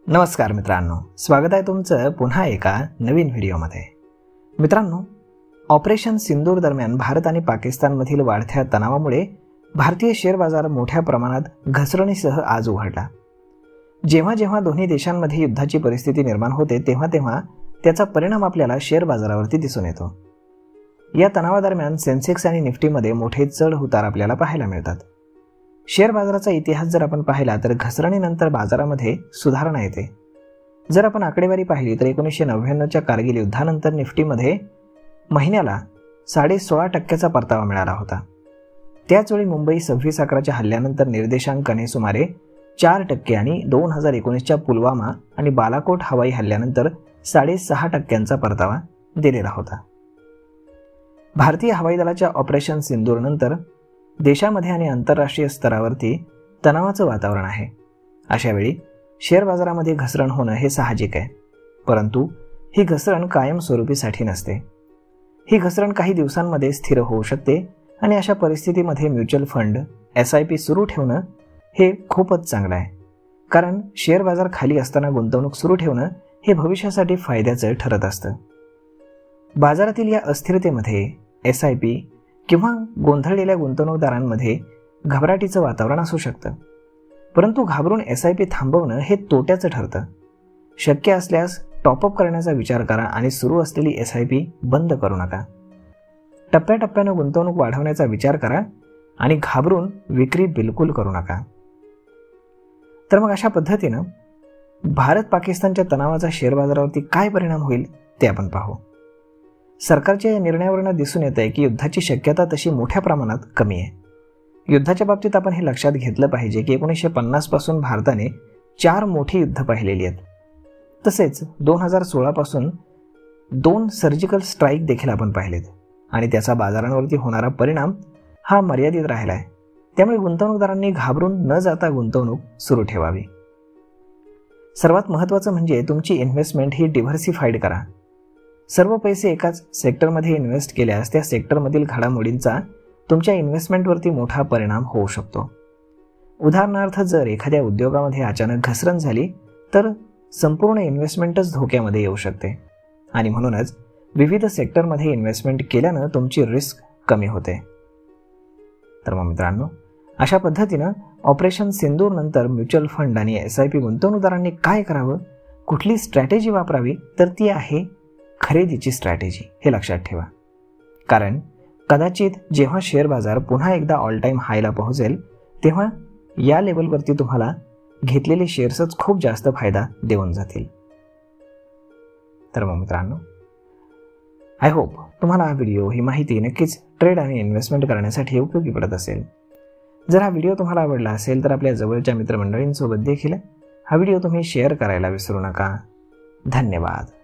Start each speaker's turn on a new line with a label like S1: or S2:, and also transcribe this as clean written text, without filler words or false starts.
S1: नमस्कार मित्रांनो, स्वागत आहे तुमचं पुन्हा एका नवीन व्हिडिओमध्ये। मित्रांनो, ऑपरेशन सिंदूर दरम्यान भारत आणि पाकिस्तानमधील वाढत्या तणावामुळे भारतीय शेअर बाजार मोठ्या प्रमाणात घसरणीसह आज उघडला। जेव्हा जेव्हा दोन्ही देशांमध्ये युद्धाची परिस्थिती निर्माण होते तेव्हा तेव्हा त्याचा परिणाम आपल्याला शेअर बाजारावरती दिसून येतो। या तणावादरम्यान सेन्सेक्स आणि निफ्टीमध्ये मोठे चढ उतार आपल्याला पाहायला मिळतात। शेअर बाजाराचा इतिहास जर आपण पाहिला तर घसरणीनंतर बाजारामध्ये सुधारणा येते। जर आपण आकडेवारी पाहिली तर 1999च्या कारगिल युद्धानंतर निफ्टीमध्ये महिन्याला 16.5% परतावा मिळाला होता। त्याचवेळी मुंबई 26/11च्या हल्ल्यानंतर निर्देशांकाने सुमारे 4% आणि 2019च्या पुलवामा आणि बालाकोट हवाई हल्ल्यानंतर 6.5% परतावा दिलेला होता। भारतीय हवाई दलाच्या ऑपरेशन सिंदूर नंतर देशामध्ये आणि आंतरराष्ट्रीय स्तरावरती तणावाचं वातावरण आहे। अशा वेळी शेअर बाजारामध्ये घसरण होणं हे साहजिक आहे, परंतु ही घसरण कायमस्वरूपीसाठी नसते। ही घसरण काही दिवसांमध्ये स्थिर होऊ शकते आणि अशा परिस्थितीमध्ये म्युच्युअल फंड SIP सुरू ठेवणं हे खूपच चांगलं आहे, कारण शेअर बाजार खाली असताना गुंतवणूक सुरू ठेवणं हे भविष्यासाठी फायद्याचं ठरत असतं। बाजारातील या अस्थिरतेमध्ये SIP किंवा गोंधळलेल्या गुंतवणूकदारांमध्ये घबराटीचं वातावरण असू शकतं, परंतु घाबरून SIP थांबवणं हे तोट्याचं ठरतं। शक्य असल्यास टॉपअप करण्याचा विचार करा आणि सुरू असलेली SIP बंद करू नका। टप्प्याटप्प्यानं गुंतवणूक वाढवण्याचा विचार करा आणि घाबरून विक्री बिलकुल करू नका। तर मग अशा पद्धतीनं भारत पाकिस्तानच्या तणावाचा शेअर बाजारावरती काय परिणाम होईल ते आपण पाहू। सरकारच्या या निर्णयावरून दिसून येत आहे की युद्धाची शक्यता तशी मोठ्या प्रमाणात कमी आहे। युद्धाच्या बाबतीत आपण हे लक्षात घेतलं पाहिजे की 1950 पासून भारताने 4 मोठी युद्ध पाहिलेली आहेत। तसेच 2016 पासून 2 सर्जिकल स्ट्राईक देखील आपण पाहिलेत आणि त्याचा बाजारांवरती होणारा परिणाम हा मर्यादित राहिला आहे। त्यामुळे गुंतवणूकदारांनी घाबरून न जाता गुंतवणूक सुरू ठेवावी। सर्वात महत्त्वाचं म्हणजे तुमची इन्व्हेस्टमेंट ही डिव्हर्सिफाईड करा। सर्व पैसे एकाच सेक्टरमध्ये इन्व्हेस्ट केल्यास त्या सेक्टरमधील घडामोडींचा तुमच्या इन्व्हेस्टमेंटवरती मोठा परिणाम होऊ शकतो। उदाहरणार्थ, जर एखाद्या उद्योगामध्ये अचानक घसरण झाली तर संपूर्ण इन्व्हेस्टमेंटच धोक्यामध्ये येऊ शकते आणि म्हणूनच विविध सेक्टरमध्ये इन्व्हेस्टमेंट केल्यानं तुमची रिस्क कमी होते। तर मग मित्रांनो, अशा पद्धतीनं ऑपरेशन सिंदूर नंतर म्युच्युअल फंड आणि SIP गुंतवणूकदारांनी काय करावं, कुठली स्ट्रॅटेजी वापरावी, तर ती आहे खरेदीची स्ट्रॅटेजी। हे लक्षात ठेवा, कारण कदाचित जेव्हा शेअर बाजार पुन्हा एकदा ऑल टाइम हायला पोहोचेल तेव्हा या लेवलवरती तुम्हाला घेतलेले शेअर्सच खूप जास्त फायदा देऊन जातील। तर मग मित्रांनो, आय होप तुम्हाला हा व्हिडिओ, ही माहिती नक्कीच ट्रेड आणि इन्व्हेस्टमेंट करण्यासाठी उपयोगी पडत असेल। जर हा व्हिडिओ तुम्हाला आवडला असेल तर आपल्या जवळच्या मित्रमंडळींसोबत देखील हा व्हिडिओ तुम्ही शेअर करायला विसरू नका। धन्यवाद।